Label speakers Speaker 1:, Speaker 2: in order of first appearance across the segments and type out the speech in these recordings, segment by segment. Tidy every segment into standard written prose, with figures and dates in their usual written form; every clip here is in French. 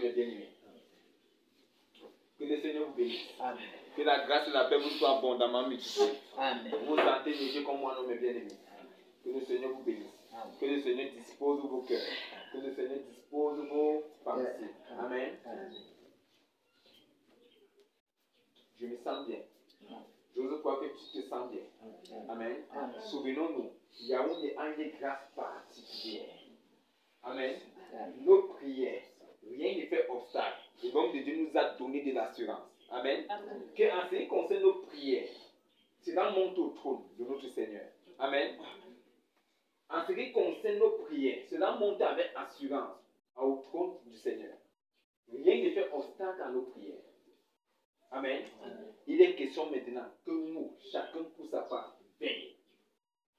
Speaker 1: mes bien-aimés. Que le Seigneur vous bénisse.
Speaker 2: Amen.
Speaker 1: Que la grâce et la paix vous soient abondamment multipliées.
Speaker 2: Amen.
Speaker 1: Vous vous sentez léger comme moi, non, mes bien-aimés. Que le Seigneur vous bénisse.
Speaker 2: Amen.
Speaker 1: Que le Seigneur dispose vos cœurs. Que le Seigneur dispose vos pensées. Amen. Je me sens bien. J'ose croire que tu te sens bien. Amen. Souvenons-nous, Yaoundé a une grâce particulière. Amen. Nos prières, rien ne fait obstacle. Et donc Dieu nous a donné de l'assurance. Amen. En ce qui concerne nos prières, cela monte au trône de notre Seigneur. Amen. En ce qui concerne nos prières, cela monte avec assurance au trône du Seigneur. Rien ne fait obstacle à nos prières. Amen. Il est question maintenant que nous, chacun pour sa part, veille.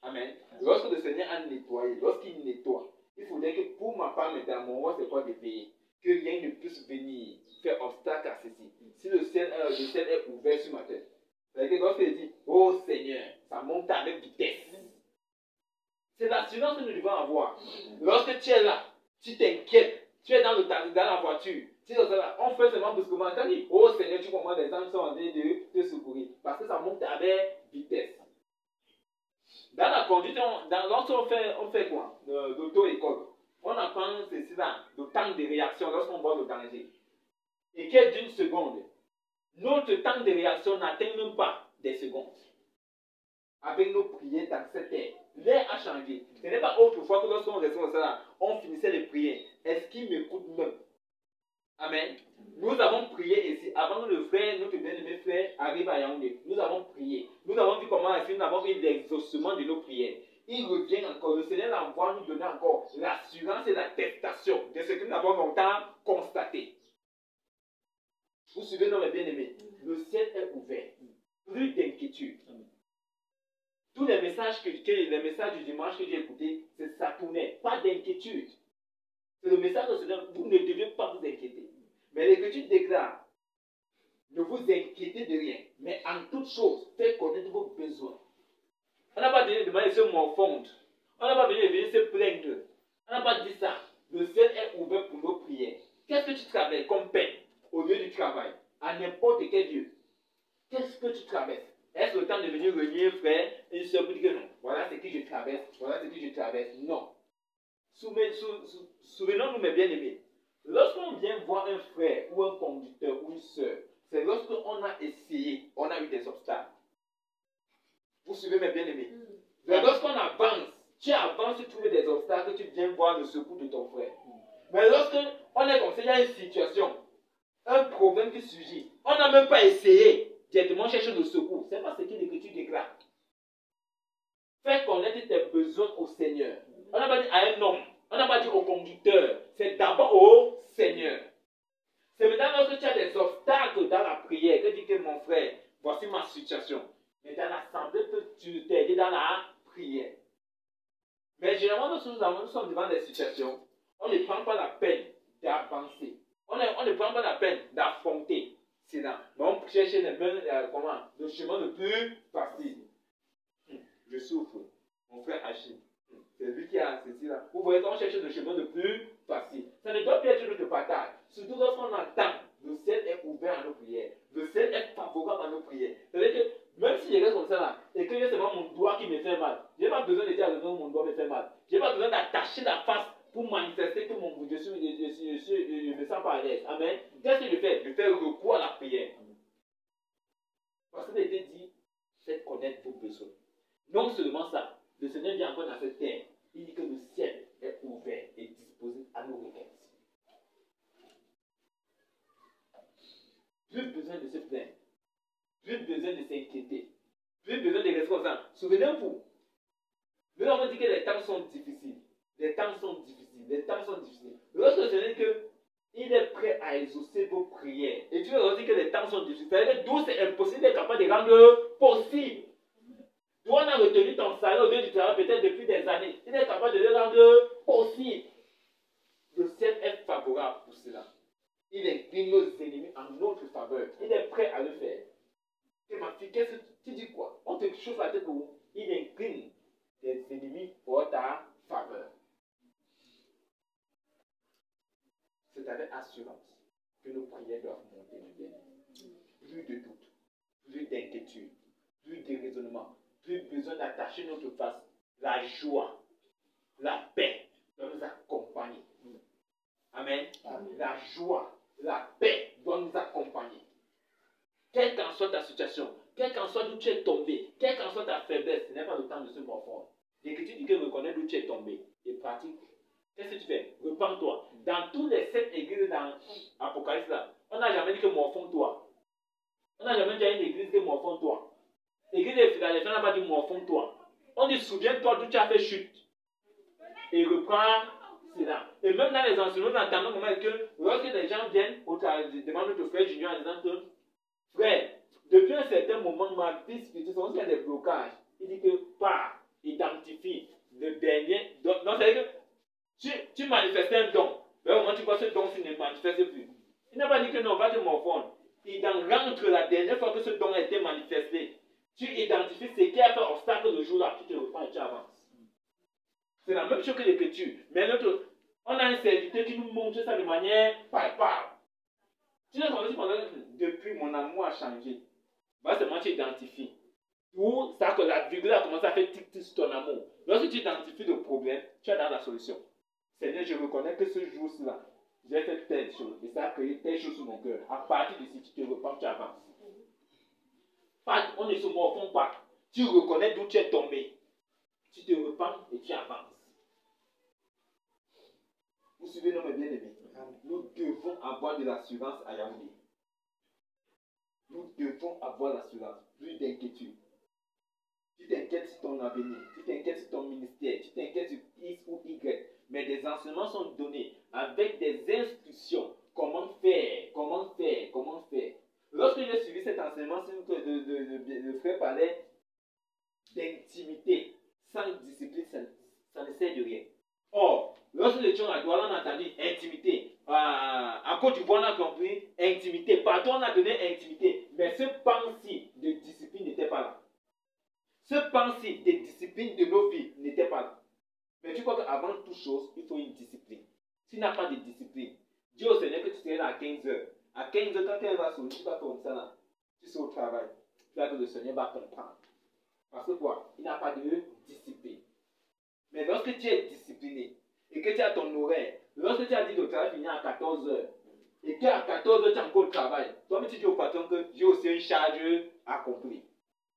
Speaker 1: Amen. Lorsque le Seigneur a nettoyé, lorsqu'il nettoie, il faudrait que pour ma part maintenant, mon roi c'est quoi de veiller? Que rien ne puisse venir faire obstacle à ceci. Si le ciel est ouvert sur ma tête, c'est que lorsqu'il dit, oh Seigneur, ça monte avec vitesse. C'est l'assurance que nous devons avoir. Lorsque tu es là, tu t'inquiètes, tu es dans la voiture, tu es là, on fait seulement brusquement. Quand il dit, oh Seigneur, tu comprends, les gens sont en train de te secourir. Parce que ça monte avec vitesse. Dans la conduite, lorsqu'on fait quoi? L'auto-école. On apprend ceci là, le temps de réaction lorsqu'on voit le danger. Et qu'il y ait d'une seconde. Notre temps de réaction n'atteint même pas des secondes. Avec nos prières dans cette ère, l'air a changé. Ce n'est pas autrefois que lorsqu'on restait comme ça, on finissait les prières. Est-ce qu'il m'écoute même? Amen. Nous avons prié ici. Avant que le frère, notre bien-aimé frère, arrive à Yaoundé, nous avons prié. Nous avons vu comment nous avons eu l'exaucement de nos prières. Il revient encore. Le Seigneur l'envoie nous donner encore l'assurance et l'attestation de ce que nous avons longtemps constaté. Vous suivez, non, mes bien-aimés? Le ciel est ouvert. Plus d'inquiétude. Tous les messages du dimanche que j'ai écoutés, ça tournait. Pas d'inquiétude. C'est le message de Seigneur. Vous ne devez pas vous inquiéter. Mais l'Écriture déclare, ne vous inquiétez de rien, mais en toute chose, faites connaître vos besoins. On n'a pas venu demander de se morfondre. On n'a pas venu se plaindre. On n'a pas dit ça. Le ciel est ouvert pour nos prières. Qu'est-ce que tu travailles comme peine au lieu du travail? À n'importe quel lieu. Qu'est-ce que tu traverses? Est-ce le temps de venir renier, frère, une soeur pour dire que non, voilà ce que je traverse, voilà ce que je traverse? Non. Souvenons-nous, mes bien-aimés, lorsqu'on vient voir un frère ou un conducteur ou une soeur, c'est lorsqu'on a essayé, on a eu des obstacles. Vous suivez, mes bien-aimés? Lorsqu'on avance, tu avances, tu trouves des obstacles, tu viens voir le secours de ton frère. Mais lorsqu'on est comme ça, il y a une situation, un problème qui surgit, on n'a même pas essayé directement chercher le secours. Ce n'est pas ce que l'Écriture déclare. Fais connaître tes besoins au Seigneur. On n'a pas dit à un homme, on n'a pas dit au conducteur, c'est d'abord au Seigneur. C'est maintenant lorsque tu as des obstacles dans la prière que tu dis que mon frère, voici ma situation. Mais dans l'assemblée, tu t'es aidé dans la prière. Mais généralement, lorsque nous sommes devant des situations, on ne prend pas la peine d'avancer. On ne prend pas la peine d'affronter cela. Mais on cherche le chemin le plus facile. Je souffre. Mon frère Achille. C'est lui qui a ceci là. Vous voyez, on cherche le chemin le plus facile. Ça ne doit pas être notre partage. Surtout lorsqu'on entend, le ciel est ouvert à nos prières. Le ciel est favorable à nos prières. C'est-à-dire que même si je reste comme ça là, et que c'est seulement mon doigt qui me fait mal, je n'ai pas besoin de dire à mon doigt me fait mal. Je n'ai pas besoin d'attacher la face pour manifester que je me sens pas à l'aise. Amen. Qu'est-ce que je fais? Je fais recours à la prière. Parce qu'il a été dit, faites connaître vos besoins. Non seulement ça, le Seigneur vient encore dans cette terre. Il dit que le ciel est ouvert et disposé à nos requêtes. Plus besoin de se plaindre. Plus besoin de s'inquiéter. Plus besoin de rester comme ça. Souvenez-vous, nous avons dit que les temps sont difficiles. Les temps sont difficiles. Les temps sont difficiles. Lorsque le Seigneur dit qu'il est prêt à exaucer vos prières, et tu vas dire que les temps sont difficiles, c'est-à-dire que d'où c'est impossible d'être capable de rendre possible. Toi, on a retenu ton salaire au lieu du travail peut-être depuis des années. Il est capable de le rendre possible. Le ciel est favorable pour cela. Il incline nos ennemis en notre faveur. Il est prêt à le faire. Et ma fille, qu'est-ce que tu dis quoi? On te chauffe la tête pour vous. Il incline tes ennemis pour ta faveur. C'est avec assurance que nos prières doivent monter de bien. Plus de doute, plus d'inquiétude, plus de raisonnement, plus besoin d'attacher notre face. La joie, la paix doit nous accompagner. Amen. Amen. La joie, la paix doit nous accompagner. Quelle qu'en soit ta situation, quel qu'en soit d'où tu es tombé, quelle qu'en soit ta faiblesse, ce n'est pas le temps de se morfondre. L'écriture dit que reconnaître d'où tu es tombé et pratique. Qu'est-ce que tu fais? Repends-toi. Dans tous les 7 églises dans l'Apocalypse, on n'a jamais dit que morfonds-toi. On n'a jamais dit à une église que morfonds-toi. L'église de Philadelphie n'a pas dit morfonds-toi. On dit souviens-toi d'où tu as fait chute. Et reprends cela. Et même dans les enseignements, nous entendons comment que lorsque les gens viennent devant notre frère Junior en disant que frère, depuis un certain moment, ma vie spirituelle, on a des blocages. Il dit que pas, identifie le dernier. Donc, c'est-à-dire que tu manifestais un don. Mais au moment où tu vois ce don, tu ne manifestes plus. Il n'a pas dit que non, va te morfondre. Il rentre la dernière fois que ce don a été manifesté. Tu identifies ce qui a fait obstacle le jour-là, tu te reprends et tu avances. C'est la même chose que l'écriture. Mais on a un serviteur qui nous montre ça de manière palpable. Tu n'as pas dit depuis mon amour a changé. Va seulement tu identifies. Ou ça que la virgule a commencé à faire tic-tic sur ton amour. Lorsque tu identifies le problème, tu es dans la solution. Seigneur, je reconnais que ce jour-là, j'ai fait telle chose. Et ça a créé telle chose sur mon cœur. À partir d'ici, tu te repens, tu avances. Pas, on ne se morfond pas. Tu reconnais d'où tu es tombé. Tu te repens et tu avances. Vous suivez, non, mes bien-aimés? Nous devons avoir de l'assurance à Yaoundé. Nous devons avoir l'assurance, plus d'inquiétude. Tu t'inquiètes sur ton avenir, tu t'inquiètes sur ton ministère, tu t'inquiètes sur X ou Y. Mais des enseignements sont donnés avec des instructions. Comment faire, comment faire, comment faire. Lorsque j'ai suivi cet enseignement, le frère parlait d'intimité. Sans discipline, ça ne sert de rien. Or, lorsque nous étions à Douala, on a entendu intimité. À Côte d'Ivoire, on a compris intimité. Partout, on a donné intimité. Mais ce pan-ci de discipline n'était pas là. Ce pan-ci de discipline de nos vies n'était pas là. Mais tu crois qu'avant toute chose, il faut une discipline. S'il n'y a pas de discipline, dis au Seigneur que tu serais là à 15h. À 15h, quand elle va sortir, tu vas comme ça là. Tu seras au travail. Tu vas que le Seigneur va comprendre. Parce que quoi? Il n'y a pas de discipline. Mais lorsque tu es discipliné et que tu as ton horaire, lorsque tu as dit que le travail finit à 14h et qu'à 14h tu as encore le travail, toi-même tu dis au patron que j'ai aussi une charge accomplie.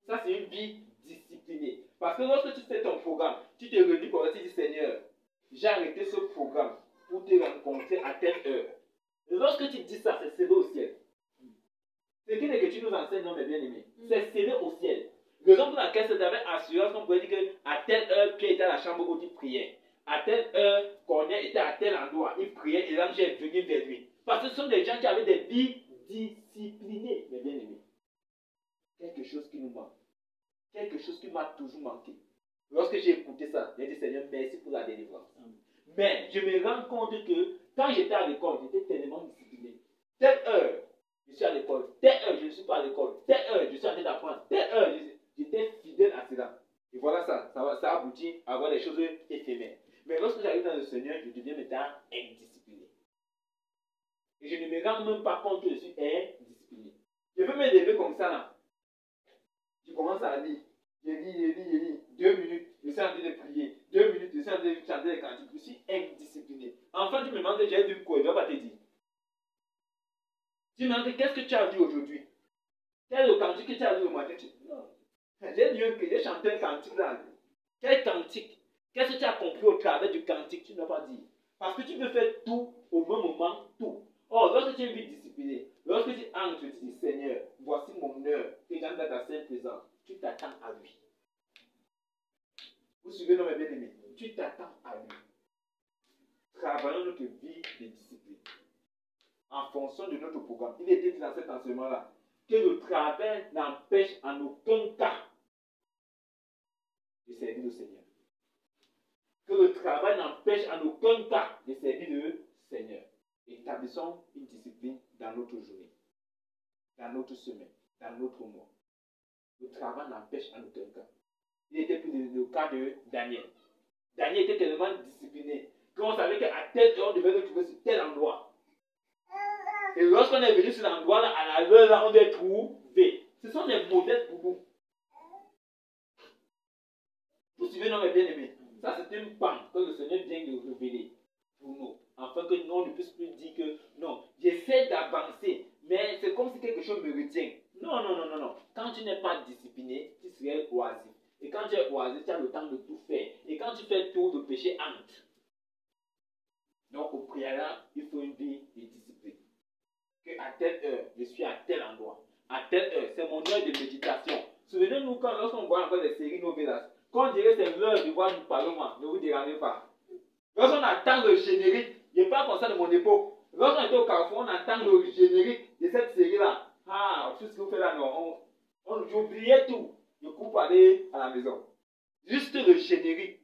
Speaker 1: Ça, c'est une vie disciplinée. Parce que lorsque tu fais ton programme, tu te réunis pour dire Seigneur, j'ai arrêté ce programme pour te rencontrer à telle heure. Et lorsque tu dis ça, c'est scellé au ciel. C'est qui que tu nous enseignes, non, mes bien-aimés? C'est scellé au ciel. Raison pour laquelle c'est avec assurance qu'on pourrait dire qu'à telle heure, Pierre était à la chambre où il priait. À telle heure, Corneille était à tel endroit, il priait et l'ange est venu vers lui. Parce que ce sont des gens qui avaient des vies disciplinées, mes bien-aimés. Quelque chose qui nous manque. Quelque chose qui m'a toujours manqué. Lorsque j'ai écouté ça, j'ai dit Seigneur, merci pour la délivrance. Mais je me rends compte que quand j'étais à l'école, j'étais tellement discipliné. Telle heure, je suis à l'école. Telle heure, je ne suis pas à l'école. Telle heure, je suis en train d'apprendre. Telle heure, j'étais fidèle à cela. Et voilà ça aboutit à avoir des choses éphémères. Mais lorsque j'arrive dans le Seigneur, je deviens maintenant indiscipliné. Et je ne me rends même pas compte que je suis indiscipliné. Je peux me lever comme ça là. Je commence à lire. Je lis. 2 minutes, je suis en train de prier. 2 minutes, je suis en train de chanter les cantiques. Je suis indiscipliné. Enfin, tu me demandes, j'ai lu quoi? Je ne dois pas te dire. Tu me demandes, qu'est-ce que tu as vu aujourd'hui? Quel est le cantique que tu as lu le matin? Non. J'ai chanté un cantique là. Quel cantique? Qu'est-ce que tu as compris au travers du cantique? Tu ne dois pas dire. Parce que tu peux faire tout au même moment, tout. Or, lorsque tu es une vie disciplinée, lorsque tu entres, tu dis Seigneur, voici mon heure, et j'entre dans ta sainte présence, tu t'attends à lui. Vous suivez, non, mes bien-aimés? Tu t'attends à lui. Travaillons notre vie de discipline en fonction de notre programme. Il était dit dans cet enseignement-là que le travail n'empêche en aucun cas de servir le Seigneur. Que le travail n'empêche en aucun cas de servir le Seigneur. Établissons une discipline dans notre journée, dans notre semaine, dans notre mois. Le travail n'empêche en aucun cas. Il était plus le cas de Daniel. Daniel était tellement discipliné qu'on savait qu'à telle heure, on devait le trouver sur tel endroit. valeurs-là, on doit trouver. Ce sont des modèles pour nous. Vous suivez, non, mes bien-aimés? Ça, c'est une panne que le Seigneur vient de révéler pour nous. Afin que nous, on ne puisse plus dire que non, j'essaie d'avancer, mais c'est comme si quelque chose me retient. Non, non, non, non, non. Quand tu n'es pas discipliné, tu serais oisif. Et quand tu es oisif, tu as le temps de tout faire. Et quand tu fais tout, le péché hante. Donc, au préalable, il faut une vie de discipline. Que à telle heure, je suis à tel endroit. À telle heure, c'est mon heure de méditation. Souvenez-vous quand, lorsqu'on voit encore des séries novelas, quand on dirait c'est l'heure de voir nous Paloma, ne vous dérangez pas. Lorsqu'on attend le générique, je parle comme ça de mon époque. Lorsqu'on était au Carrefour, on attend le générique de cette série-là. Ah, tout ce que vous faites là, non, j'oubliais tout. Je coupe pour aller à la maison. Juste le générique.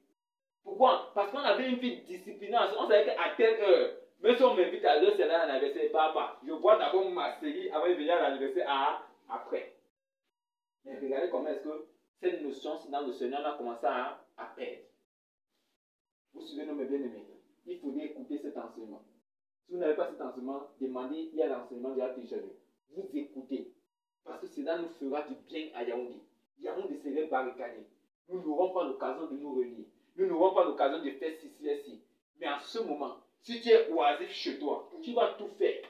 Speaker 1: Pourquoi? Parce qu'on avait une vie disciplinée. On savait qu'à telle heure, même si on m'invite à l'heure, c'est là l'anniversaire, papa. Je vois d'abord ma série avant de venir à l'anniversaire après. Mais regardez comment est-ce que cette notion dans le Seigneur a commencé à perdre. Vous suivez, nos bien-aimés. Il faudrait écouter cet enseignement. Si vous n'avez pas cet enseignement, demandez, il y a l'enseignement déjà téléchargé. Vous écoutez. Parce que cela nous fera du bien à Yaoundé. Yaoundé serait barricadé. Nous n'aurons pas l'occasion de nous réunir. Nous n'aurons pas l'occasion de faire ceci. Mais en ce moment, si tu es oisif chez toi, tu vas tout faire.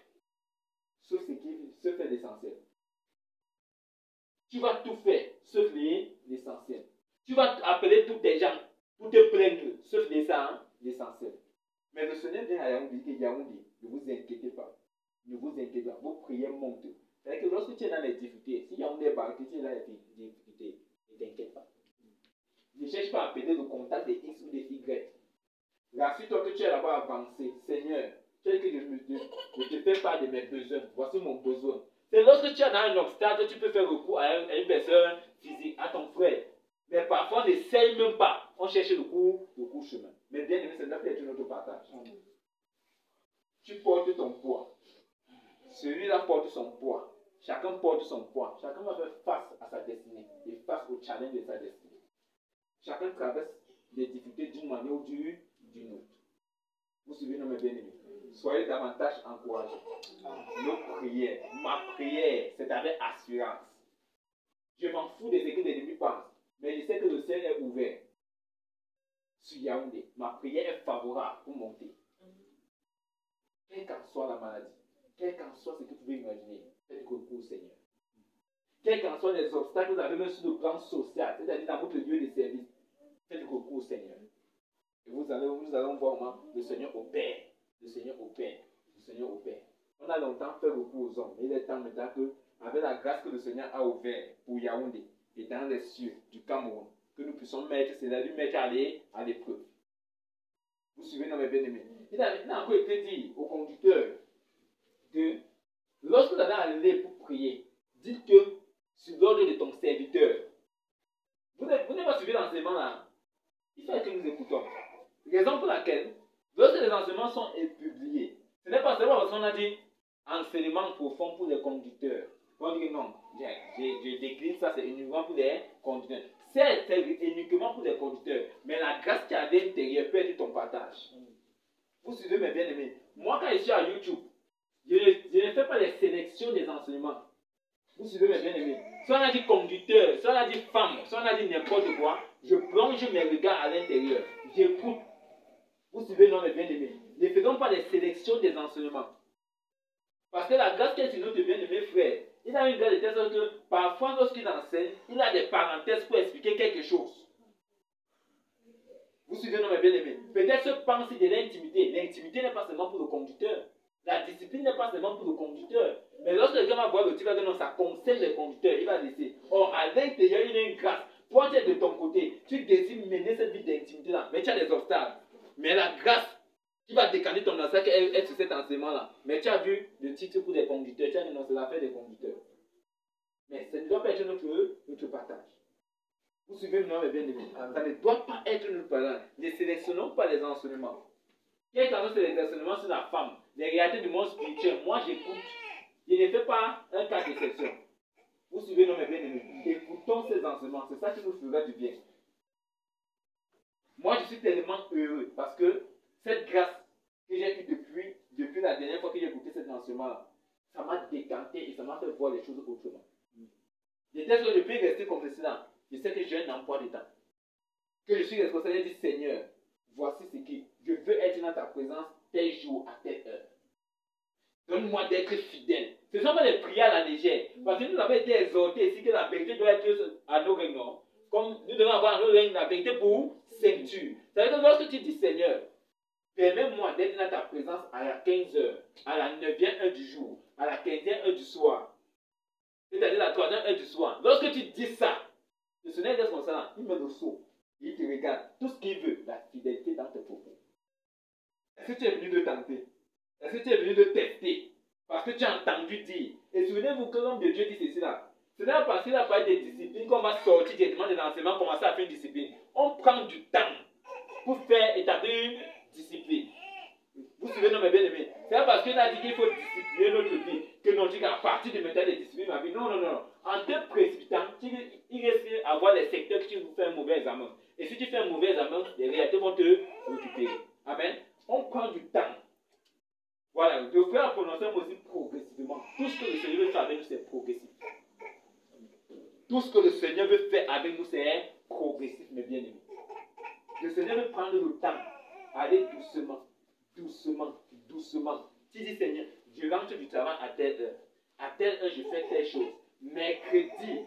Speaker 1: Sauf ce qui se fait l'essentiel. Tu vas tout faire, sauf l'essentiel. Tu vas appeler tous tes gens pour te plaindre, sauf l'essentiel. Mais le Seigneur vient à Yaoundé, ne vous inquiétez pas. Ne vous inquiétez pas. Vos prières montent. C'est-à-dire que lorsque tu es dans les difficultés, si Yaoundé est barré, tu es dans les difficultés, ne t'inquiète pas. Ne cherche pas à appeler le contact des X ou des Y. Rassure-toi que tu es là-bas avancé. Seigneur, tu as dit que je ne te fais pas de mes besoins. Voici mon besoin. C'est lorsque tu es dans un obstacle, tu peux faire recours à une personne physique, à ton frère. Mais parfois, on n'essaye même pas. On cherche le court chemin. Mais bien aimé, c'est là peut-être notre partage. Tu portes ton poids. Celui-là porte son poids. Chacun porte son poids. Chacun va faire face à sa destinée et face au challenge de sa destinée. Chacun traverse des difficultés d'une manière ou d'une autre. Vous suivez, nos bien-aimés. Soyez davantage encouragés. Nos prières, ma prière, c'est avec assurance. Je m'en fous des écrits des ennemis pensent, mais je sais que le ciel est ouvert sur Yaoundé. Ma prière est favorable pour monter. Quelle qu'en soit la maladie, quel qu'en soit ce que tu veux imaginer, faites recours au Seigneur. Quels qu'en soient les obstacles que vous avez même sur le plan social, c'est-à-dire dans votre lieu de service, faites recours au Seigneur. Et nous allons voir comment le Seigneur opère. Le Seigneur opère. Le Seigneur opère. On a longtemps fait recours aux hommes. Mais il est temps maintenant que, avec la grâce que le Seigneur a ouverte pour Yaoundé et dans les cieux du Cameroun, que nous puissions mettre, c'est-à-dire mettre à l'épreuve. Vous suivez, non, mes bien-aimés. Il a encore été dit au conducteur que lorsque vous allez aller pour prier, dites que sur l'ordre de ton serviteur. Vous n'avez pas suivi l'enseignement là. Il faut que nous écoutons. Raison pour laquelle, lorsque les enseignements sont publiés, ce n'est pas seulement parce qu'on a dit enseignement profond pour les conducteurs. On dit que non, je décline ça, c'est uniquement pour les conducteurs. C'est uniquement pour les conducteurs, mais la grâce qui est à l'intérieur peut être ton partage. Vous suivez mes bien-aimés. Moi, quand je suis à YouTube, je ne fais pas les sélections des enseignements. Vous suivez mes bien-aimés. Si on a dit conducteur, si on a dit femme, si on a dit n'importe quoi, je plonge mes regards à l'intérieur. J'écoute. Vous suivez, non, mes bien-aimés. Ne faisons pas les sélections des enseignements. Parce que la grâce qui est sur notre bien-aimé frère, il a une grâce de telle sorte que parfois, lorsqu'il enseigne, il a des parenthèses pour expliquer quelque chose. Vous suivez, non, mes bien-aimés. Peut-être se pense de l'intimité. L'intimité n'est pas seulement pour le conducteur. La discipline n'est pas seulement pour le conducteur. Mais lorsque quelqu'un va voir le type, il va dire non, ça concerne le conducteur, il va laisser. Or, à l'intérieur, il y a une grâce. Toi, tu es de ton côté, tu désires mener cette vie d'intimité-là, mais tu as des obstacles. Mais la grâce qui va décanter ton obstacle est sur cet enseignement-là. Mais tu as vu le titre pour les conducteurs, tu as dit non, c'est l'affaire des conducteurs. Mais ça ne doit pas être notre partage. Vous suivez maintenant, mes bien-aimés. Ça ne doit pas être notre partage. Ne sélectionnons pas les enseignements. Quel que soit les enseignements sur la femme, les réalités du monde spirituel, moi j'écoute. Je ne fais pas un cas d'exception. Vous suivez nos bien-aimés. Écoutons ces enseignements. C'est ça qui nous fera du bien. Moi je suis tellement heureux parce que cette grâce que j'ai eue depuis la dernière fois que j'ai écouté cet enseignement-là, ça m'a décanté et ça m'a fait voir les choses autrement. De telle sorte que je peux rester comme cela. Je sais que j'ai un emploi de temps. Que je suis responsable et dire Seigneur, voici ce qui je veux être dans ta présence tel jour à telle heure. Donne-moi d'être fidèle. Ce ne sont pas des prières à la légère. Parce que nous avons été exhortés ici que la vérité doit être à nos réunions. Comme nous devons avoir à nos réunions la vérité pour ceinture. Ça veut dire que lorsque tu dis Seigneur, permets-moi d'être dans ta présence à la 15h, à la 9e heure du jour, à la 15e heure du soir. C'est-à-dire la 3e heure du soir. Lorsque tu dis ça, le Seigneur est responsable, il met le saut. Il te regarde. Tout ce qu'il veut, la fidélité dans tes propos. Est-ce que tu es venu de tenter? Est-ce que tu es venu de tester? Parce que tu as entendu dire. Et souvenez-vous que l'homme de Dieu dit ceci là. Ce n'est pas parce qu'il a parlé des disciplines qu'on va sortir directement de l'enseignement, commencer à faire une discipline. On prend du temps pour faire établir une discipline. Vous suivez, non, mes bien-aimés? C'est pas parce qu'il a dit qu'il faut discipliner notre vie que l'on dit qu'à partir de maintenant, de discipliner ma vie. Non, non, non. En te précipitant, il risque d'avoir des secteurs que tu fais un mauvais examen. Et si tu fais un mauvais examen, les réalités vont te récupérer. Amen. On prend du temps. Voilà, de faire la prononciation aussi progressivement. Tout ce que le Seigneur veut faire avec nous, c'est progressif. Tout ce que le Seigneur veut faire avec nous, c'est progressif, mes bien-aimés. Le Seigneur veut prendre le temps, aller doucement, doucement, doucement. Tu dis, Seigneur, je rentre du travail à telle heure. À telle heure, je fais telle chose. Mercredi,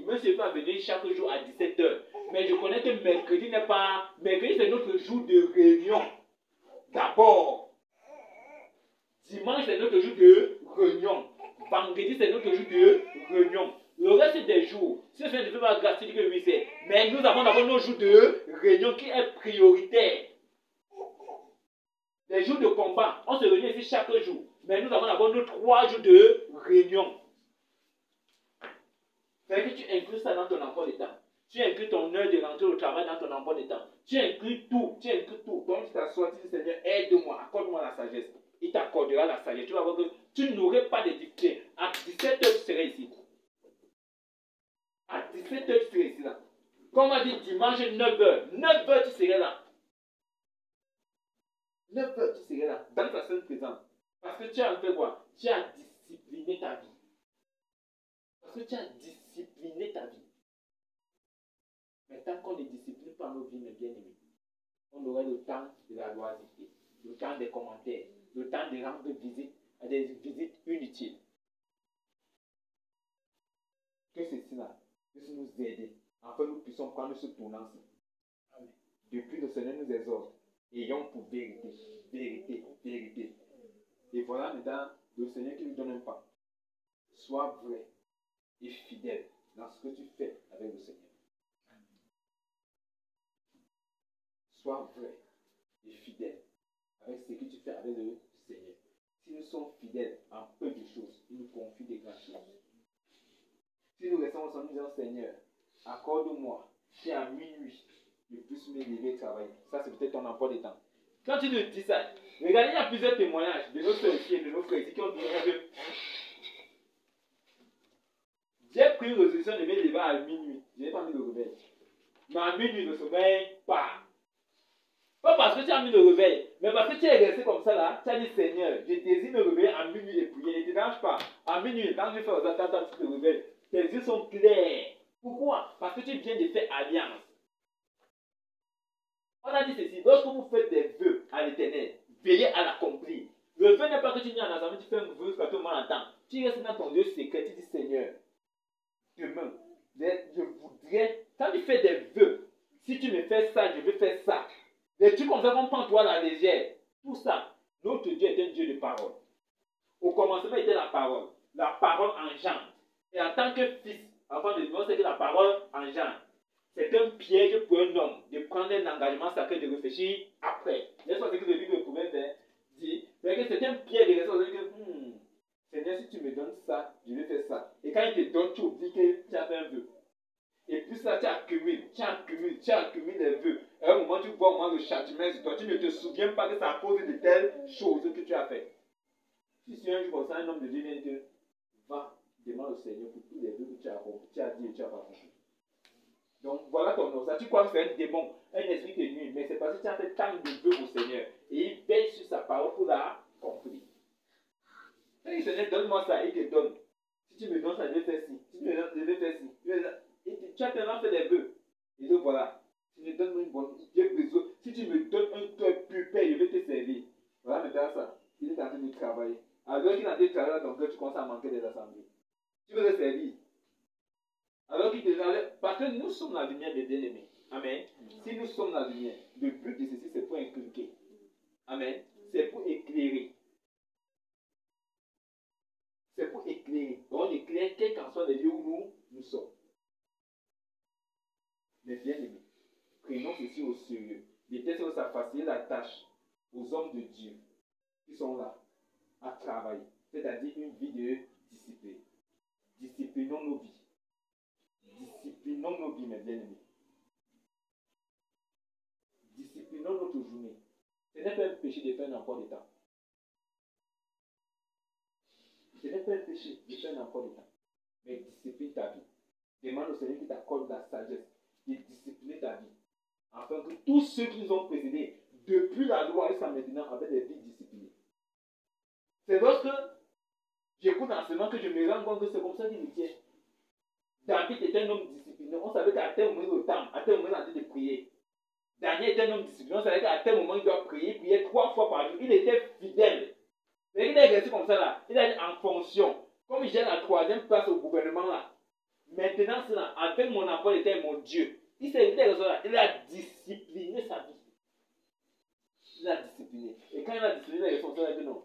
Speaker 1: monsieur va venir chaque jour à 17h. Mais je connais que mercredi n'est pas... Mercredi, c'est notre jour de réunion. D'abord. Dimanche, c'est notre jour de réunion. Vendredi, c'est notre jour de réunion. Le reste des jours, si je ne fais pas grâce, tu dis que oui, c'est. Mais nous avons d'abord nos jours de réunion qui est prioritaire. Les jours de combat, on se réunit ici chaque jour. Mais nous avons d'abord nos 3 jours de réunion. C'est-à-dire que tu inclus ça dans ton emploi de temps. Tu inclus ton heure de rentrée au travail dans ton emploi de temps. Tu inclus tout, tu inclus tout. Donc tu t'assois, tu dis Seigneur, aide-moi, accorde-moi la sagesse. Il t'accordera la sagesse. Tu vas voir que tu n'aurais pas de difficulté. À 17h, tu serais ici. À 17h, tu serais ici là. Comme on a dit dimanche 9h. 9h, tu serais là. 9h, tu serais là. Dans ta scène présente. Parce que tu as fait quoi? Tu as discipliné ta vie. Parce que tu as discipliné ta vie. Mais tant qu'on ne discipline pas nos vies, mes bien-aimés, on aurait le temps de la loisiveté, le temps des commentaires, le temps de rendre visite à des visites inutiles. Que ceci là puisse nous aider, afin que nous puissions prendre ce tournant-ci. Depuis le Seigneur nous exhorte, ayons pour vérité, vérité, vérité. Et voilà maintenant le Seigneur qui nous donne un pas. Sois vrai et fidèle dans ce que tu fais avec le Seigneur. Sois vrai et fidèle avec ce que tu fais avec le Seigneur. Si nous sommes fidèles en peu de choses, il nous confie des grandes choses. Si nous restons ensemble, nous disons Seigneur, accorde-moi qu'à minuit, je puisse me lever et travailler. Ça, c'est peut-être ton emploi de temps. Quand tu nous dis ça, regardez, il y a plusieurs témoignages de nos soeurs ici et de nos frères ici qui ont dit que j'ai pris une résolution de me lever à minuit. Je n'ai pas mis de réveil. Mais à minuit, le sommeil part. Pas parce que tu as mis le réveil, mais parce que tu es resté comme ça là, tu as dit Seigneur, je désire me réveiller à minuit et prier. Ne te dérange pas. À minuit, quand je fais aux attentes, tu te réveilles. Tes yeux sont clairs. Pourquoi? Parce que tu viens de faire alliance. On a dit ceci, lorsque vous faites des vœux à l'éternel, veillez à l'accomplir. Le vœu n'est pas que tu viens en assemblée, tu fais un vœu que tout le monde entend. Tu restes dans ton Dieu secret, tu dis Seigneur, demain, je voudrais, quand tu fais des vœux, si tu me fais ça, je veux faire ça. Les trucs comme ça vont prendre toi à la légère. Tout ça, notre Dieu est un Dieu de parole. Au commencement était la parole. La parole engendre. Et en tant que fils, enfant de Dieu, c'est que la parole engendre. C'est un piège pour un homme de prendre un engagement sacré, de réfléchir après. N'est-ce pas ce que le livre pouvait faire? Dit. C'est que c'est un piège de rester que, Seigneur, si tu me donnes ça, je vais faire ça. Et quand il te donne, tu oublies que tu as fait un vœu. Et puis ça, tu accumules les vœux. À un moment, tu vois au moins le châtiment sur toi. Tu ne te souviens pas que c'est à cause de telles choses que tu as fait. Si c'est un jour comme ça, un homme de Dieu vient te va, demande au Seigneur pour tous les vœux que tu as accomplis, tu as dit et tu as pas accompli. Donc voilà ton nom. Ça, tu crois que c'est un démon, un esprit de nuit, mais c'est parce que tu as fait tant de vœux au Seigneur. Et il veille sur sa parole pour la accomplir. Il Seigneur, donne-moi ça, il te donne. Si tu me donnes ça, je vais faire ci. Si tu me donnes, je vais faire ci. Tu as tellement fait des vœux. Et donc voilà. Tu me donnes une bonne. J'ai besoin. Si tu me donnes un cœur pur, je vais te servir. Voilà maintenant ça. Il est en train de travailler. Alors qu'il est en train de travailler dans ton cœur, tu commences à manquer des assemblées. Tu veux le servir. Alors qu'il te dit, parce que nous sommes la lumière des bien-aimés. Amen. Si nous sommes la lumière, le but de ceci, c'est pour inculquer. Amen. C'est pour éclairer. C'est pour éclairer. Donc on éclaire quels qu'en soient les lieux où nous sommes. Mais bien-aimés, prenons ceci au sérieux. Les textes vont faciliter la tâche aux hommes de Dieu qui sont là à travailler. C'est-à-dire une vie de discipline. Disciplinons nos vies. Disciplinons nos vies, mes bien-aimés. Disciplinons notre journée. Ce n'est pas un péché de faire un emploi de temps. Ce n'est pas un péché de faire un emploi de temps. Mais discipline ta vie. Demande au Seigneur qui t'accorde la sagesse de discipliner ta vie. Afin que tous ceux qui nous ont précédés, depuis la loi jusqu'à maintenant, avaient des vies disciplinées. C'est lorsque j'écoute enseignement que je me rends compte que c'est comme ça qu'il me tient. David était un homme discipliné. On savait qu'à tel moment, il temps, à tel moment, il a dit de prier. Daniel était un homme discipliné. On savait qu'à tel moment, il doit prier. Il priait 3 fois par jour. Il était fidèle. Mais il est resté comme ça là. Il est en fonction. Comme j'ai la 3e place au gouvernement là. Maintenant, c'est là. Avec mon emploi était mon Dieu. Il a discipliné sa vie. Il a discipliné. Et quand il a discipliné, il a responsable, il a dit non.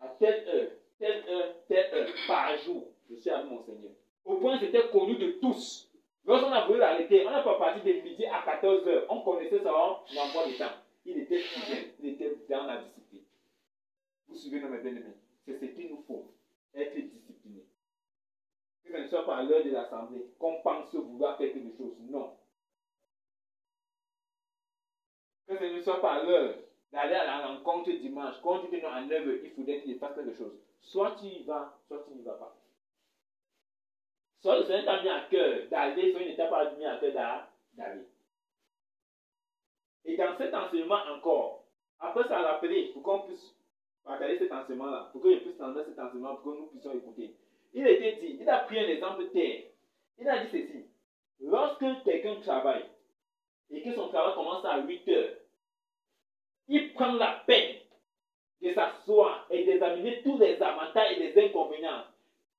Speaker 1: À telle heure, par jour, je suis avec mon Seigneur. Au point, c'était connu de tous. Lorsqu'on a voulu l'arrêter, on n'a pas parti de midi à 14 heures. On connaissait ça, l'emploi du temps. Il était fidèle, il était dans la discipline. Vous suivez nos bien-aimés. C'est ce qu'il nous faut, être discipliné. Que ce ne soit pas à l'heure de l'assemblée, qu'on pense vouloir faire quelque chose. Non. Que ce ne soit pas à l'heure d'aller à la rencontre dimanche. Quand on dit que non, à 9h, il faudrait qu'il fasse quelque chose. Soit tu y vas, soit tu n'y vas pas. Soit le Seigneur t'a mis à cœur d'aller, soit il ne t'a pas mis à cœur d'aller. Et dans cet enseignement encore, après ça a rappelé pour qu'on puisse partager cet enseignement-là, pour que je puisse entendre cet enseignement, pour que nous puissions écouter. Il était dit, il a pris un exemple terre. Il a dit ceci. Lorsque quelqu'un travaille et que son travail commence à 8 heures, il prend la peine de s'asseoir et d'examiner tous les avantages et les inconvénients,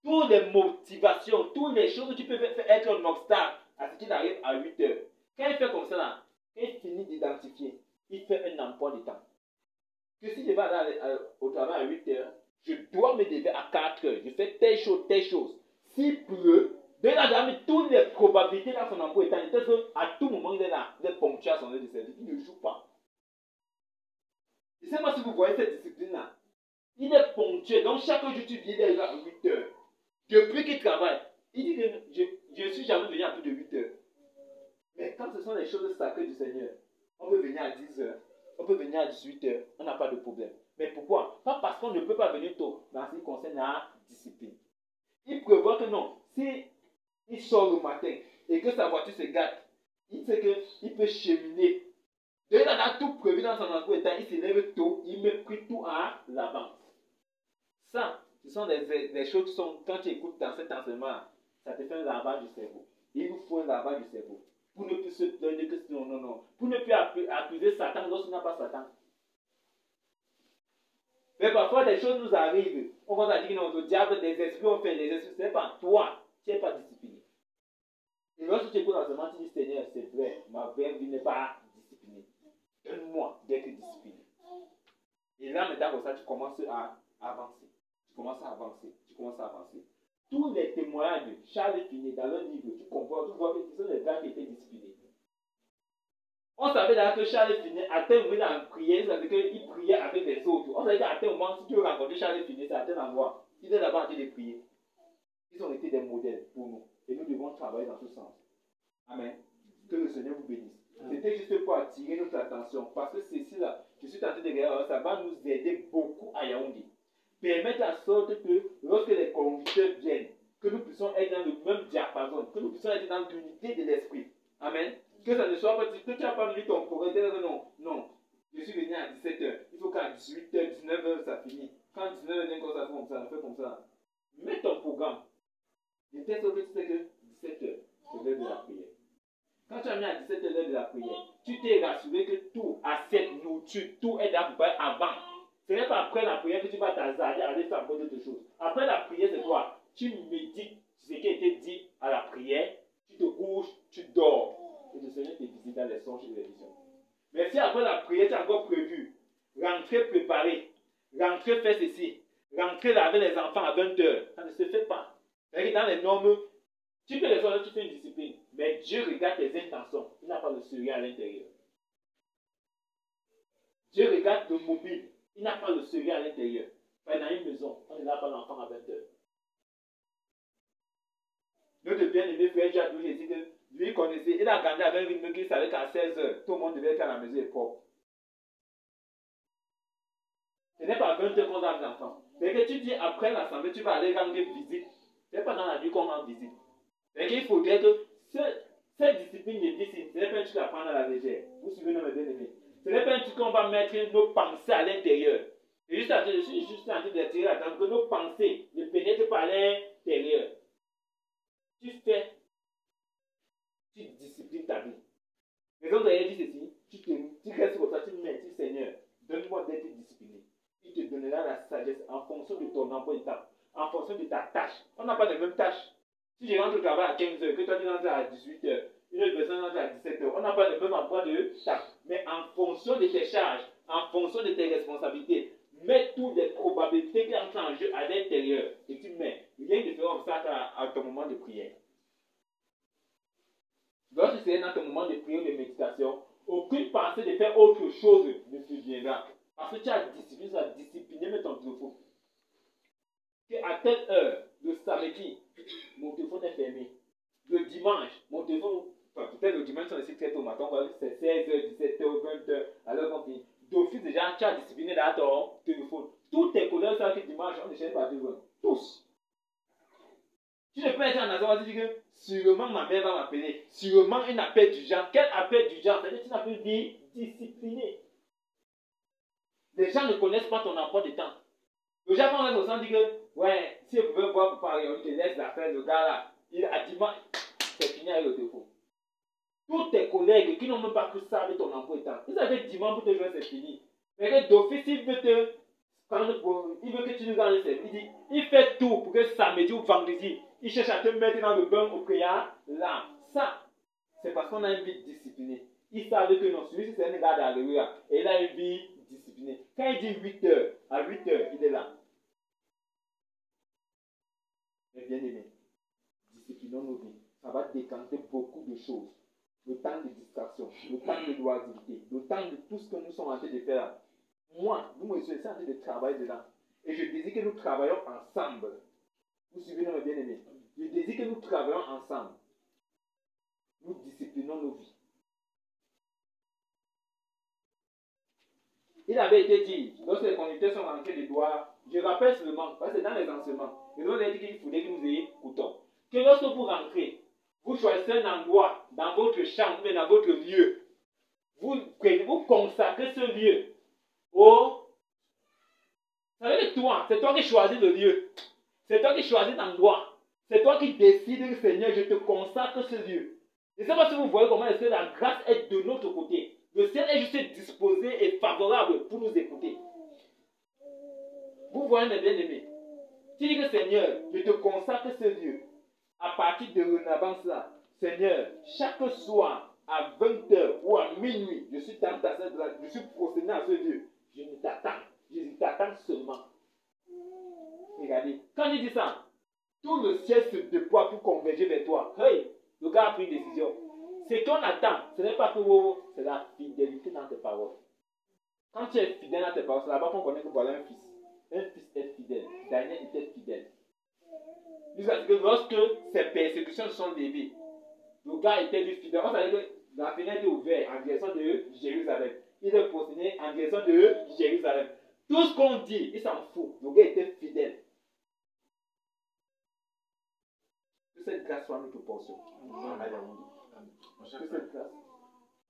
Speaker 1: toutes les motivations, toutes les choses qui peuvent être un obstacle à ce qu'il arrive à 8 heures. Quand il fait comme ça, là, quand il finit d'identifier, il fait un emploi de temps. Que si je vais aller au travail à 8 heures, je dois me lever à 4 heures. Je fais telle chose, telle chose. S'il pleut, de là, il toutes les probabilités dans son emploi de temps. À tout moment, il est là, il est ponctuel à son heure de service. Il ne joue pas. Je ne sais pas si vous voyez cette discipline-là. Il est ponctuel. Donc, chaque jour, tu viens déjà à 8 heures. Depuis qu'il travaille, il dit que je ne suis jamais venu à plus de 8 heures. Mais quand ce sont les choses sacrées du Seigneur, on peut venir à 10 heures, on peut venir à 18 heures, on n'a pas de problème. Mais pourquoi? Pas parce qu'on ne peut pas venir tôt, mais en ce qui concerne la discipline. Il prévoit que non, si il sort le matin et que sa voiture se gâte, il sait qu'il peut cheminer. Donc il a tout prévu dans son emploi de temps, il se lève tôt, il met pris tout à l'avance. Ça, ce sont des choses qui sont, quand tu écoutes dans cet enseignement, ça te fait un lavage du cerveau. Il nous faut un lavage du cerveau. Pour ne plus se plaindre que non. Pour ne plus accuser Satan lorsqu'il n'a pas Satan. Mais parfois, des choses nous arrivent. On va dire que non, le diable, des esprits ont fait des esprits. Ce n'est pas toi, tu n'es pas discipliné. Et lorsque tu écoutes l'enseignement, tu dis Seigneur, c'est vrai, ma vie n'est pas disciplinée. Donne-moi d'être discipliné. Et là, maintenant, comme ça, tu commences à avancer. Tu commences à avancer. Tous les témoignages de Charles Finet dans leur livre, tu comprends, tu vois que ce sont les gars qui étaient disciplinés. On savait d'ailleurs que Charles Finet, à tel moment, en prière, c'est-à-dire qu'il priait avec les autres. On savait qu'à tel moment, si tu veux rencontrer Charles Finet, c'est à tel endroit. Il est là-bas en train de prier. Ils ont été des modèles pour nous. Et nous devons travailler dans ce sens. Amen. Que le Seigneur vous bénisse. C'était juste pour attirer notre attention. Parce que ceci là, je suis tenté de regarder, ça va nous aider beaucoup à Yaoundé. Permettre à sorte que lorsque les conducteurs viennent, que nous puissions être dans le même diapason, que nous puissions être dans l'unité de l'esprit. Amen. Que ça ne soit pas que tu n'as pas mis ton programme, non. Je suis venu à 17h. Il faut qu'à 18h, 19h, ça finisse. Quand 19h vient comme ça, fais comme ça. Mets ton programme. Je teste que tu sais que 17h, c'est l'heure de la prière. Quand tu as mis à 17h l'heure de la prière, tu t'es rassuré que tout, assiette, nourriture, tout est déjà préparé avant. Ce n'est pas après la prière que tu vas t'hasarder à aller faire encore d'autres choses. Après la prière, c'est quoi? Tu médites ce qui a été dit à la prière, tu te couches, tu dors. Et le Seigneur te visite dans les songes et les visions. Mais si après la prière, tu as encore prévu, rentrer préparer, rentrer faire ceci, rentrer laver les enfants à 20h, ça ne se fait pas. C'est-à-dire que dans les normes, tu fais les choses, tu fais une discipline. Mais Dieu regarde tes intentions. Il n'a pas le sérieux à l'intérieur. Dieu regarde le mobile. Il n'a pas le sérieux à l'intérieur. Dans une maison, on ne l'a pas l'enfant à 20h. Notre bien-aimé frère Jacques, lui, dit que lui connaissait, il a grandi avec un rythme qui savait qu'à 16h, tout le monde devait être à la maison et propre. Ce n'est pas à 20h qu'on a l'enfant. C'est que tu dis après l'assemblée, tu vas aller rendre visite. Ce n'est pas dans la nuit qu'on rend visite. C'est qu'il faudrait que cette discipline de discipline, ce n'est pas un truc à prendre à la légère. Vous suivez nos bien-aimés. Ce n'est pas un truc qu'on va mettre nos pensées à l'intérieur. Je suis juste en train d'attirer l'attention que nos pensées ne pénètrent pas à l'intérieur. Tu fais, tu disciplines ta vie. Mais quand il dit ceci, tu restes comme ça, tu mets, tu dis Seigneur, donne-moi d'être discipliné. Il te donnera la sagesse en fonction de ton emploi de temps, en fonction de ta tâche. On n'a pas les mêmes tâches. Si je rentre au travail à 15h, que toi tu rentres à 18h, une autre personne rentre à 17h, on n'a pas le même emploi de temps. Mais en fonction de tes charges, en fonction de tes responsabilités, mets toutes les probabilités qui entrent en jeu à l'intérieur et tu mets. Rien de faire comme ça à ton moment de prière. Lorsque tu es dans ton moment de prière ou de méditation, aucune pensée de faire autre chose ne te viendra. Parce que tu as discipliné mais ton téléphone. À telle heure, le samedi, mon téléphone est fermé. Le dimanche, mon téléphone, peut-être le dimanche, on est très tôt matin, c'est 16h, 17h, 20h, alors qu'on finit. D'office, déjà, tu as discipliné dans ton téléphone. Tous tes collègues savent que dimanche, on ne cherche pas téléphone. Tous. Tu ne peux être en attendant, tu dis que sûrement ma mère va m'appeler. Sûrement un appel du genre. Quel appel du genre? C'est-à-dire que tu n'as plus dit discipliné. Les gens ne connaissent pas ton emploi de temps. Le gens, quand on reste au centre, dit que, ouais, si vous pouvez voir pour parler, on te laisse l'affaire, le gars là, il a dimanche, c'est fini avec le téléphone. Tous tes collègues qui n'ont même pas cru ça avec ton emploi de temps, ils avaient dimanche pour te jouer, c'est fini. Mais que d'office, il veut te prendre pour, il veut que tu nous en laisses. Il dit, il fait tout pour que samedi ou vendredi, il cherche à te mettre dans le bain au prière, là. Ça, c'est parce qu'on a une vie disciplinée. Il savait que non, celui-ci c'est un gars d'Alléluia. Et il a une vie disciplinée. Quand il dit 8h, à 8h, il est là. Mais bien aimé, disciplinons nos vies. Ça va décanter beaucoup de choses. Le temps de distraction, le temps de loisibilité, le temps de tout ce que nous sommes en train de faire. Moi, nous, je suis en train de travailler dedans. Et je désire que nous travaillons ensemble. Vous suivez nos bien-aimés. Je désire que nous travaillons ensemble. Nous disciplinons nos vies. Il avait été dit, lorsque les conducteurs sont rentrés des doigts, je rappelle seulement, parce que c'est dans les enseignements, ils ont dit qu'il faudrait que nous ayons couteau. Que lorsque vous rentrez, vous choisissez un endroit dans votre chambre, mais dans votre lieu. Vous consacrez ce lieu au. Ça veut dire toi, c'est toi qui choisis le lieu. C'est toi qui choisis l'endroit. C'est toi qui décides, Seigneur, je te consacre ce lieu. Je ne sais pas si vous voyez comment est-ce que la grâce est de notre côté. Le ciel est juste disposé et favorable pour nous écouter. Vous voyez mes bien-aimés. Tu dis que Seigneur, je te consacre ce lieu. À partir de l'avance là, Seigneur, chaque soir, à 20h ou à minuit, je suis dans ta salle, je suis prosterné à ce lieu. Je ne t'attends. Je t'attends seulement. Regardez, quand il dit ça, tout le ciel se déploie pour converger vers toi. Hey, le gars a pris une décision. Ce qu'on attend, ce n'est pas que c'est la fidélité dans tes paroles. Quand tu es fidèle dans tes paroles, c'est là-bas qu'on connaît que voilà un fils. Un fils est fidèle. Daniel était fidèle. Jusqu'à ce que lorsque ces persécutions sont levées, le gars était lui fidèle. On savait que la fenêtre est ouverte en direction de Jérusalem. Il est prosterné en direction de Jérusalem. Tout ce qu'on dit, il s'en fout. Le gars était fidèle. Que cette grâce soit notre portion. Que cette grâce.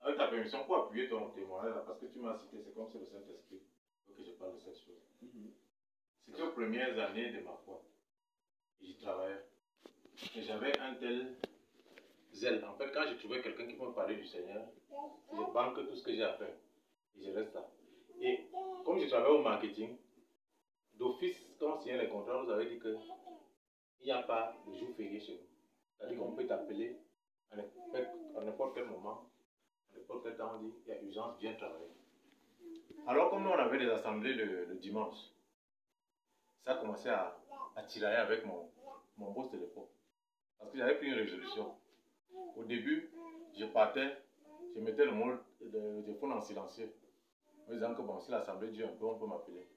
Speaker 2: Avec ta permission, pour appuyer ton témoignage, parce que tu m'as cité, c'est comme c'est le Saint-Esprit que je parle de cette chose. premières années de ma foi, j'y travaillais. Et j'avais un tel zèle. En fait, quand je trouvais quelqu'un qui me parlait du Seigneur, je banque tout ce que j'ai à faire. Et je reste là. Et comme je travaille au marketing, d'office, quand on signe les contrats, vous avez dit qu'il n'y a pas de jour férié chez nous. C'est-à-dire qu'on peut t'appeler à n'importe quel moment, à n'importe quel temps, on dit il y a urgence, viens travailler. Alors, comme nous, on avait des assemblées le dimanche, ça a commencé à tirailler avec mon boss de l'époque. Parce que j'avais pris une résolution. Au début, je partais, je mettais le téléphone en silencieux, en disant que bon, si l'assemblée dure un peu, on peut m'appeler.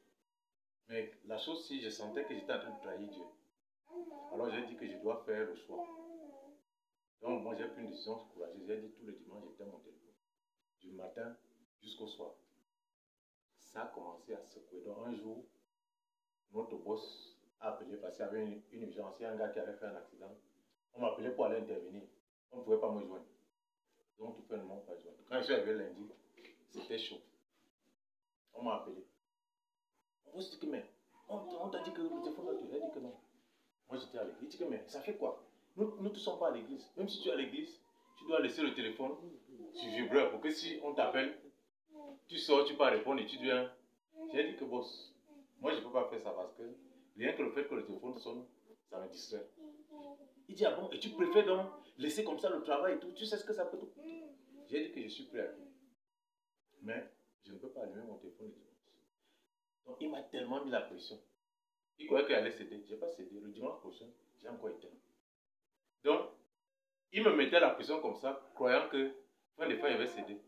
Speaker 2: Mais la chose, si je sentais que j'étais en train de trahir Dieu, alors j'ai dit que je dois faire le choix. Donc moi j'ai pris une décision courageuse. J'ai dit tous les dimanches j'éteins mon téléphone. Du matin jusqu'au soir. Ça a commencé à secouer. Donc un jour, notre boss a appelé parce qu'il y avait une urgence. Il y a un gars qui avait fait un accident. On m'a appelé pour aller intervenir. On ne pouvait pas me joindre. Donc tout ne m'ont pas joindre. Quand je suis arrivé lundi, c'était chaud. On m'a appelé. On s'est dit que mais, on t'a dit que le téléphone va te dire. J'ai dit que non. Moi j'étais à l'église. Il dit que mais ça fait quoi? Nous ne sommes pas à l'église. Même si tu es à l'église, tu dois laisser le téléphone sur vibreur pour que si on t'appelle, tu sors, tu peux répondre et tu viens. J'ai dit que boss, moi je ne peux pas faire ça parce que rien que le fait que le téléphone sonne, ça me distrait. Il dit ah bon, et tu préfères donc laisser comme ça le travail et tout, tu sais ce que ça peut te coûter. J'ai dit que je suis prêt à tout. Mais je ne peux pas allumer mon téléphone le dimanche. Donc il m'a tellement mis la pression. Il croyait qu'il allait céder. Je n'ai pas cédé. Le dimanche prochain, j'ai encore été. Donc, il me mettait la pression comme ça, croyant que fin des fois il avait cédé.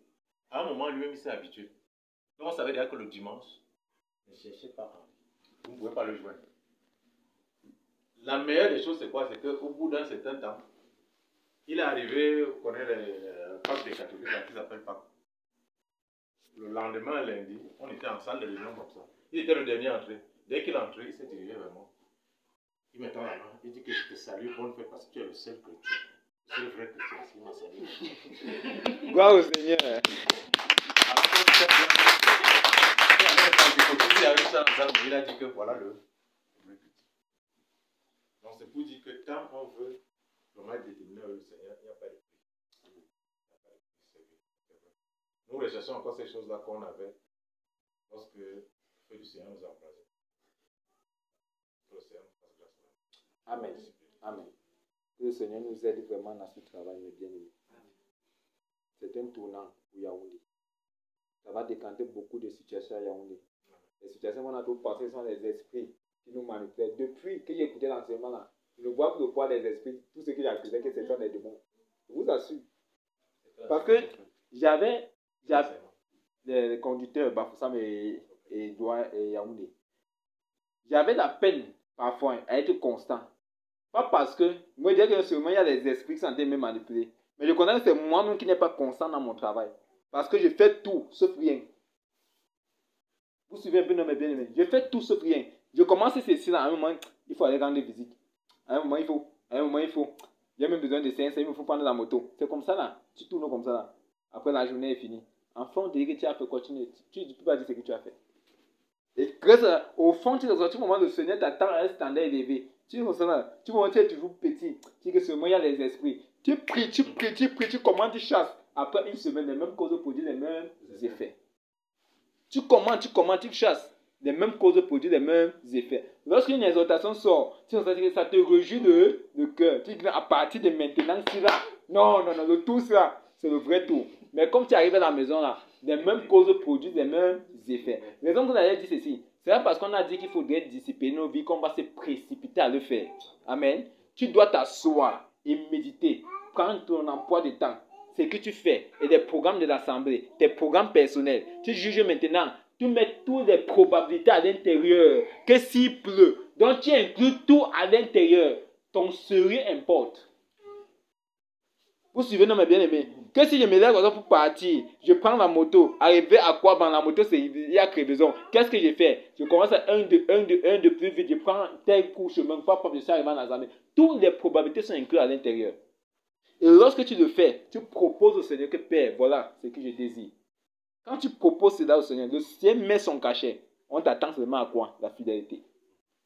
Speaker 2: À un moment, lui-même, il s'est habitué. Donc, ça veut dire que le dimanche, ne cherchez pas Henri. Vous ne pouvez pas le joindre. La meilleure des choses, c'est quoi? C'est qu'au bout d'un certain temps, il est arrivé, vous connaissez le Pâques des catholiques, qui s'appelle Pâques. Le lendemain, lundi, on était en salle de réunion comme ça. Il était le dernier entré. Dès qu'il est entré, il s'est dirigé vers moi. Il me tend la main, il dit que je te salue, bonne fête, parce que tu es le seul chrétien. Le seul vrai chrétien, il m'a salué.
Speaker 1: Gloire au Seigneur.
Speaker 2: Il a dit que voilà le vrai chrétien. Donc c'est pour dire que quand on veut vraiment déterminer le Seigneur, il n'y a pas de prix. Nous recherchons encore ces choses-là qu'on avait lorsque le feu du Seigneur nous a embrasés. Que le Seigneur nous fasse grâce.
Speaker 1: Amen. Amen. Que le Seigneur nous aide vraiment dans ce travail, mes bien-aimés. C'est un tournant pour Yaoundé. Ça va décanter beaucoup de situations à Yaoundé. Les situations qu'on a tout passées sont les esprits qui nous manipulent. Depuis que j'ai écouté l'enseignement là, je ne vois plus le poids des esprits. Tout ce que j'ai accusé que c'était des démons. Je vous assure. Parce que j'avais les conducteurs Bafoussam et Yaoundé. J'avais la peine parfois à être constant. Pas parce que, moi je dis que sûrement il y a des esprits qui sont en train de me manipuler. Mais je connais que c'est moi-même qui n'ai pas constant dans mon travail. Parce que je fais tout sauf rien. Vous vous souvenez un peu de mes bien-aimés. Je fais tout sauf rien. Je commence ceci là, à un moment, il faut aller rendre visite. À un moment, il faut. Il y a même besoin de 500, il me faut prendre la moto. C'est comme ça là. Tu tournes comme ça là. Après la journée est finie. Enfin, on dirait que tu as fait quoi? Tu ne peux pas dire ce que tu as fait. Et grâce au fond, tu ressens, au moment le Seigneur t'attend à un standard élevé. Tu ressens là, tu vois, tu es toujours petit. Tu dis que seulement il y a les esprits. Tu pries, tu commandes, tu chasses. Après une semaine, les mêmes causes produisent les mêmes effets. Tu commandes, tu chasses. Les mêmes causes produisent les mêmes effets. Lorsqu'une exhortation sort, tu ressens que ça te réjouit le cœur. Tu dis à partir de maintenant, c'est là. Non, le tout ça, c'est le vrai tout. Mais comme tu arrives à la maison là, les mêmes causes produisent les mêmes effets. La raison que vous avez dit ceci, c'est parce qu'on a dit qu'il faudrait discipliner nos vies, qu'on va se précipiter à le faire. Amen. Tu dois t'asseoir et méditer. Prendre ton emploi de temps. Ce que tu fais et des programmes de l'assemblée, tes programmes personnels. Tu juges maintenant. Tu mets toutes les probabilités à l'intérieur. Que s'il pleut, donc tu inclus tout à l'intérieur. Ton sérieux importe. Vous suivez, non, mes bien-aimés? Que si je me lève pour partir, je prends la moto, arrivé à quoi dans la moto, il y a crevaison. Qu'est-ce que j'ai fait? Je commence à un de plus vite, je prends tel coup chemin, pas je suis arrivé à Nazaré. Toutes les probabilités sont incluses à l'intérieur. Et lorsque tu le fais, tu proposes au Seigneur que Père, voilà ce que je désire. Quand tu proposes cela au Seigneur, le Seigneur met son cachet. On t'attend seulement à quoi? La fidélité.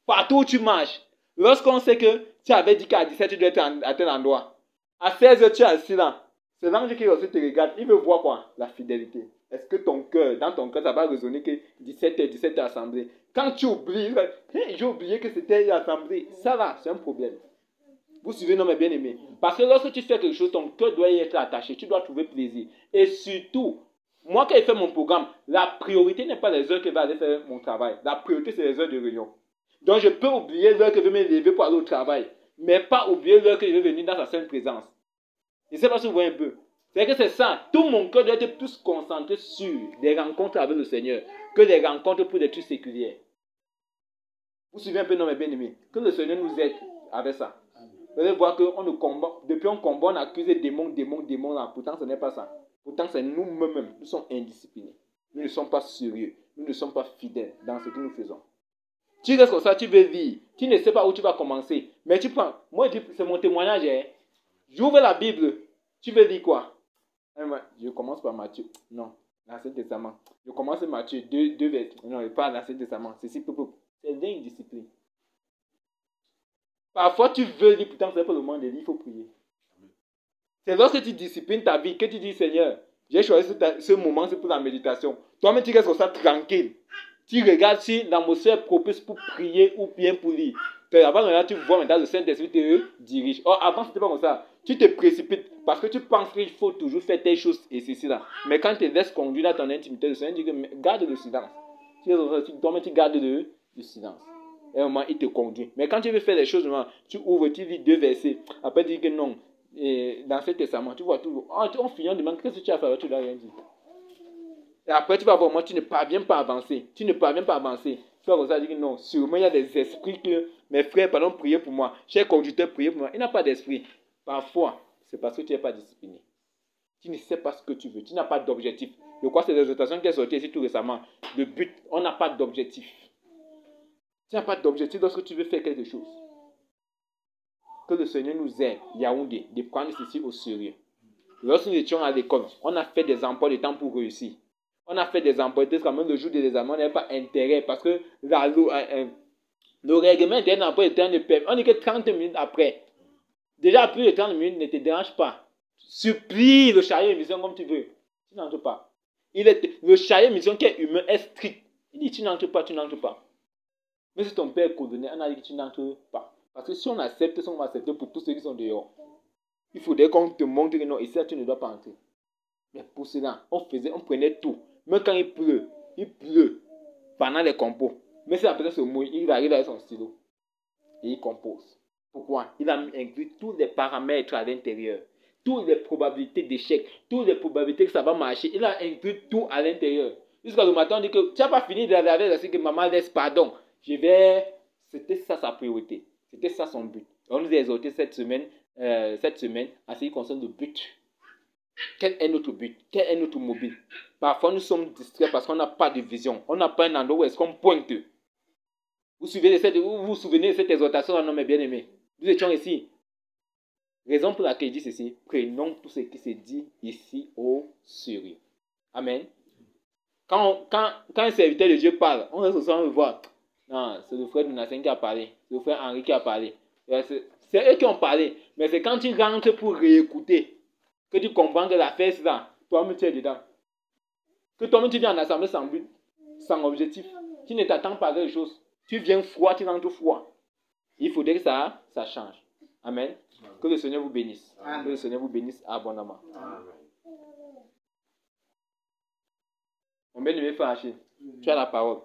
Speaker 1: Partout où tu marches. Lorsqu'on sait que tu avais dit qu'à 17 tu dois être à tel endroit. À 16h, tu es assis là. C'est l'ange qui aussi te regarde. Il veut voir quoi? La fidélité. Est-ce que ton cœur, dans ton cœur, ça va résonner que 17h assemblée? Quand tu oublies, hey, j'ai oublié que c'était l'assemblée. Ça va, c'est un problème. Vous suivez, non, mais bien aimé. Parce que lorsque tu fais quelque chose, ton cœur doit y être attaché. Tu dois trouver plaisir. Et surtout, moi, quand je fais mon programme, la priorité n'est pas les heures que je vais aller faire mon travail. La priorité, c'est les heures de réunion. Donc, je peux oublier l'heure que je vais me lever pour aller au travail, mais pas oublier l'heure que je vais venir dans sa sainte présence. Je ne sais pas si vous voyez un peu. C'est que c'est ça. Tout mon cœur doit être plus concentré sur des rencontres avec le Seigneur que des rencontres pour des trucs séculiers. Vous suivez un peu, non, mes bien-aimés? Que le Seigneur nous aide avec ça. Vous allez voir qu'on nous combat. Depuis on combat, on accuse des démons là. Pourtant, ce n'est pas ça. Pourtant, c'est nous-mêmes. Nous sommes indisciplinés. Nous ne sommes pas sérieux. Nous ne sommes pas fidèles dans ce que nous faisons. Tu restes comme ça, tu veux vivre. Tu ne sais pas où tu vas commencer. Mais tu prends. Moi, c'est mon témoignage. Hein. J'ouvre la Bible. Tu veux dire quoi? Je commence par Matthieu. Non, l'Ancien Testament. Je commence par Matthieu 2 versets. Non, pas l'Ancien Testament. C'est l'indiscipline. Parfois, tu veux lire, pourtant, ce n'est pas le moment de lire, il faut prier. C'est lorsque tu disciplines ta vie que tu dis, Seigneur, j'ai choisi ce moment, c'est pour la méditation. Toi-même, tu restes comme ça tranquille. Tu regardes si l'atmosphère est propice pour prier ou bien pour lire. Avant, tu vois maintenant le Saint-Esprit te dirige. Or, avant, ce n'était pas comme ça. Tu te précipites parce que tu penses qu'il faut toujours faire telle chose et ceci là. Mais quand tu te laisses conduire dans ton intimité, le Seigneur dit que garde le silence. Toi-même, tu gardes le silence. Et au moment, il te conduit. Mais quand tu veux faire les choses, tu ouvres, tu lis 2 versets. Après, tu dis que non. Et dans ce testament, tu vois toujours. On finit, on demande qu'est-ce que tu as fait, tu n'as rien dit. Et après, tu vas voir, moi, tu ne parviens pas à avancer. Tu vas comme ça, dire que non, sûrement, il y a des esprits que mes frères, pardon, priez pour moi. Chers conducteurs, priez pour moi. Il n'a pas d'esprit. Parfois, c'est parce que tu n'es pas discipliné. Tu ne sais pas ce que tu veux. Tu n'as pas d'objectif. Je crois que c'est l'exhortation qui est sortie ici tout récemment. Le but, on n'a pas d'objectif. Tu n'as pas d'objectif lorsque tu veux faire quelque chose. Que le Seigneur nous aide, Yaoundé, de prendre ceci au sérieux. Lorsque nous étions à l'école, on a fait des emplois de temps pour réussir. On a fait des emplois de temps, même le jour des examens, on n'avait pas intérêt parce que le règlement d'un emploi de temps ne permet. On n'est que 30 minutes après. Déjà, plus de 30 minutes ne te dérange pas. Supplie le chariot de mission comme tu veux. Tu n'entres pas. Le chariot de mission qui est humain est strict. Il dit tu n'entres pas. Mais si ton père est coordonné, on a dit que tu n'entres pas. Parce que si on accepte, on va accepter pour tous ceux qui sont dehors. Il faudrait qu'on te montre que non, ici, tu ne dois pas entrer. Mais pour cela, on prenait tout. Même quand il pleut pendant les compos. Mais si la personne se mouille, il arrive avec son stylo. Et il compose. Pourquoi? Il a inclus tous les paramètres à l'intérieur. Toutes les probabilités d'échec. Toutes les probabilités que ça va marcher. Il a inclus tout à l'intérieur. Jusqu'à le matin, on dit que tu n'as pas fini de laver, c'est que maman laisse pardon. C'était ça sa priorité. C'était ça son but. On nous a exhorté cette semaine à ce qui concerne le but. Quel est notre but? Quel est notre mobile? Parfois, nous sommes distraits parce qu'on n'a pas de vision. On n'a pas un endroit où est-ce qu'on pointe. Vous vous souvenez de cette exhortation, non, mais bien aimé. Nous étions ici. Raison pour laquelle il dit ceci. Prenons tout ce qui se dit ici au sérieux. Amen. Quand un serviteur de Dieu parle, on reste on le voit. Non, c'est le frère Donatien qui a parlé. C'est le frère Henri qui a parlé. C'est eux qui ont parlé. Mais c'est quand tu rentres pour réécouter que tu comprends que l'affaire c'est là. Toi-même tu es dedans. Que toi-même tu viens en assemblée sans but, sans objectif. Tu ne t'attends pas à quelque chose. Tu viens froid, tu rentres froid. Il faudrait que ça change. Amen. Que le Seigneur vous bénisse. Amen. Que le Seigneur vous bénisse abondamment. Amen. Mon bien-aimé frère Achille, tu as la parole.